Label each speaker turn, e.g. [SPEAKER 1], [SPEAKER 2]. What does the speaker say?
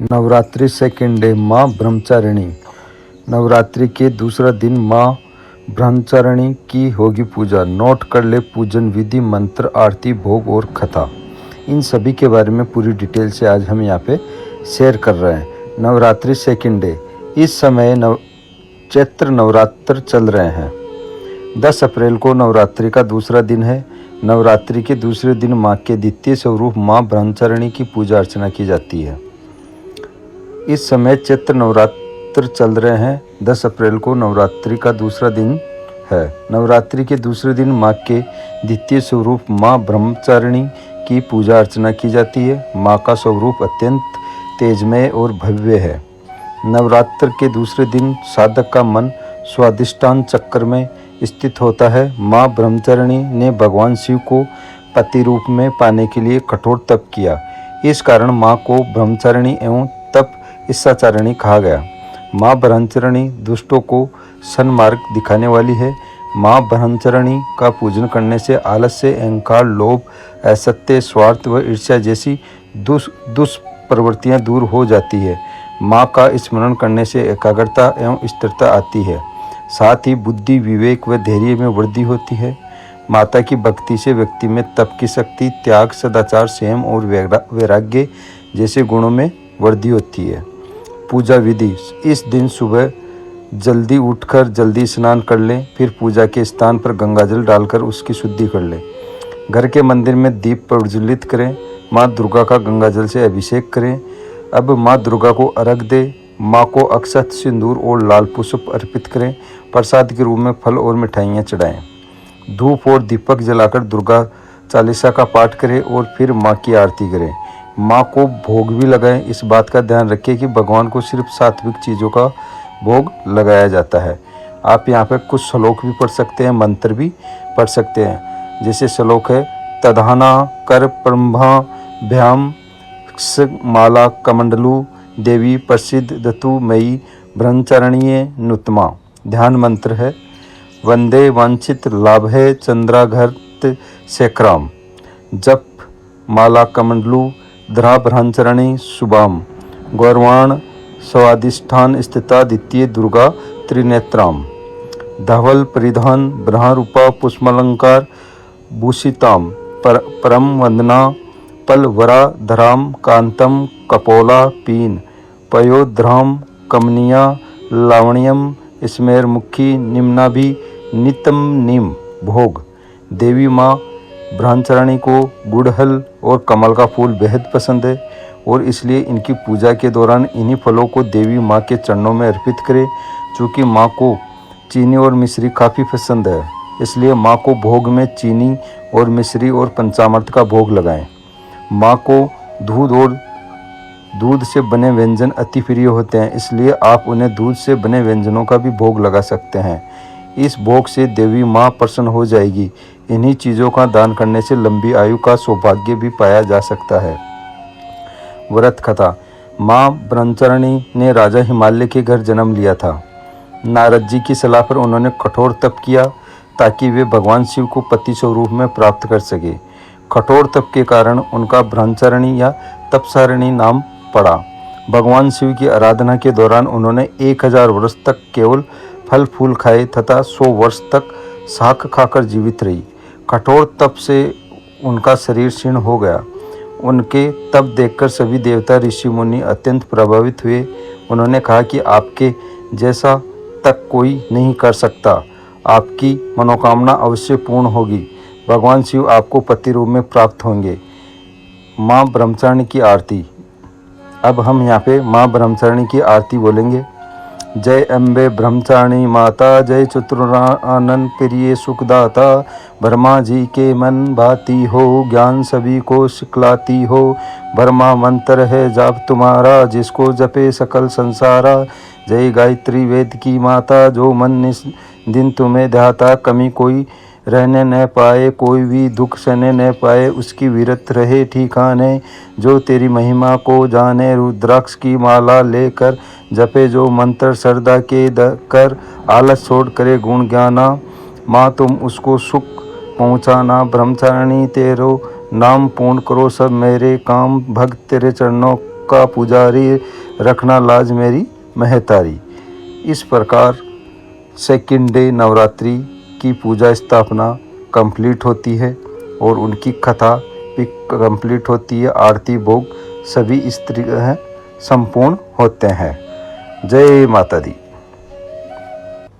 [SPEAKER 1] Navratri second day माँ ब्रह्मचारिणी। नवरात्रि के दूसरा दिन माँ ब्रह्मचारिणी की होगी पूजा। नोट कर ले पूजन विधि, मंत्र, आरती, भोग और कथा। इन सभी के बारे में पूरी डिटेल से आज हम यहाँ पे शेयर कर रहे हैं। नवरात्रि सेकेंड डे, इस समय चैत्र नवरात्र चल रहे हैं। 10 अप्रैल को नवरात्रि का दूसरा दिन है। नवरात्रि के दूसरे दिन माँ के द्वितीय स्वरूप माँ ब्रह्मचारिणी की पूजा अर्चना की जाती है। इस समय चैत्र नवरात्र चल रहे हैं। 10 अप्रैल को नवरात्रि का दूसरा दिन है। नवरात्रि के दूसरे दिन माँ के द्वितीय स्वरूप माँ ब्रह्मचारिणी की पूजा अर्चना की जाती है। माँ का स्वरूप अत्यंत तेजमय और भव्य है। नवरात्र के दूसरे दिन साधक का मन स्वादिष्ठान चक्र में स्थित होता है। माँ ब्रह्मचारिणी ने भगवान शिव को पति रूप में पाने के लिए कठोर तप किया। इस कारण माँ को ब्रह्मचारिणी एवं तप ईसाचारिणी कहा गया। माँ ब्रह्मचारिणी दुष्टों को सन्मार्ग दिखाने वाली है। माँ ब्रह्मचारिणी का पूजन करने से आलस्य, अहंकार, लोभ, असत्य, स्वार्थ व ईर्ष्या जैसी दुष्प्रवृत्तियाँ दूर हो जाती है। माँ का स्मरण करने से एकाग्रता एवं स्थिरता आती है। साथ ही बुद्धि, विवेक व धैर्य में वृद्धि होती है। माता की भक्ति से व्यक्ति में तप की शक्ति, त्याग, सदाचार, संयम और वैराग्य जैसे गुणों में वृद्धि होती है। पूजा विधि, इस दिन सुबह जल्दी उठकर जल्दी स्नान कर लें। फिर पूजा के स्थान पर गंगाजल डालकर उसकी शुद्धि कर लें। घर के मंदिर में दीप प्रज्वलित करें। माँ दुर्गा का गंगाजल से अभिषेक करें। अब माँ दुर्गा को अर्घ दें। माँ को अक्षत, सिंदूर और लाल पुष्प अर्पित करें। प्रसाद के रूप में फल और मिठाइयाँ चढ़ाएं। धूप और दीपक जलाकर दुर्गा चालीसा का पाठ करें और फिर माँ की आरती करें। माँ को भोग भी लगाएं। इस बात का ध्यान रखें कि भगवान को सिर्फ सात्विक चीज़ों का भोग लगाया जाता है। आप यहाँ पर कुछ श्लोक भी पढ़ सकते हैं, मंत्र भी पढ़ सकते हैं। जैसे श्लोक है, तधाना कर ब्रह्मा भ्याम माला कमंडलू देवी प्रसिद्ध दतु मयी ब्रह्मचारिण्ये नुत्मा। ध्यान मंत्र है, वंदे वांछित लाभे चंद्राघर्त शेखराम। जप माला कमंडलू धरा ब्रह्मचारिणी शुभाम। गौरवाण स्वादिष्ठान स्थिता द्वितीय दुर्गा त्रिनेत्राम। धवल परिधान ब्रह्मरूपा पुष्पालंकार भूषिताम। परम वंदना पलवरा धराम कांतम कपोला पीन। पयोध्राम कमनिया लावण्यम स्मेरमुखी निम्नाभि नितम निम। भोग, देवी माँ ब्रह्मचारिणी को गुड़हल और कमल का फूल बेहद पसंद है और इसलिए इनकी पूजा के दौरान इन्हीं फलों को देवी माँ के चरणों में अर्पित करें। चूँकि माँ को चीनी और मिश्री काफ़ी पसंद है, इसलिए माँ को भोग में चीनी और मिश्री और पंचामृत का भोग लगाएं। माँ को दूध से बने व्यंजन अति प्रिय होते हैं, इसलिए आप उन्हें दूध से बने व्यंजनों का भी भोग लगा सकते हैं। इस भोग से देवी माँ प्रसन्न हो जाएगी। इन्हीं चीज़ों का दान करने से लंबी आयु का सौभाग्य भी पाया जा सकता है। व्रत कथा, माँ ब्रह्मचारिणी ने राजा हिमालय के घर जन्म लिया था। नारद जी की सलाह पर उन्होंने कठोर तप किया ताकि वे भगवान शिव को पति स्वरूप में प्राप्त कर सके। कठोर तप के कारण उनका ब्रह्मचारिणी या तपसारिणी नाम पड़ा। भगवान शिव की आराधना के दौरान उन्होंने 1000 वर्ष तक केवल फल फूल खाए तथा 100 वर्ष तक शाक खाकर जीवित रही। कठोर तप से उनका शरीर क्षीण हो गया। उनके तप देखकर सभी देवता, ऋषि, मुनि अत्यंत प्रभावित हुए। उन्होंने कहा कि आपके जैसा तप कोई नहीं कर सकता। आपकी मनोकामना अवश्य पूर्ण होगी। भगवान शिव आपको पति रूप में प्राप्त होंगे। माँ ब्रह्मचारिणी की आरती। अब हम यहाँ पे माँ ब्रह्मचारिणी की आरती बोलेंगे। जय अम्बे ब्रह्मचारिणी माता, जय चतुरानन प्रिय सुखदाता। ब्रह्मा जी के मन भाती हो, ज्ञान सभी को सिखलाती हो। ब्रह्मा मंत्र है जाप तुम्हारा, जिसको जपे सकल संसारा। जय गायत्री वेद की माता, जो मन दिन तुम्हें ध्याता। कमी कोई रहने न पाए, कोई भी दुख सहने न पाए, उसकी विरत रहे ठिकाने। जो तेरी महिमा को जाने, रुद्राक्ष की माला लेकर जपे जो मंत्र श्रद्धा के कर। आलस छोड़ करे गुण ज्ञाना, माँ तुम उसको सुख पहुँचाना। ब्रह्मचारिणी तेरो नाम पूर्ण करो सब मेरे काम, भक्त तेरे चरणों का पुजारी, रखना लाज मेरी महतारी। इस प्रकार सेकंड डे नवरात्रि की पूजा स्थापना कंप्लीट होती है और उनकी कथा भी कंप्लीट होती है। आरती भोग सभी इस तरह संपूर्ण होते हैं। जय माता दी।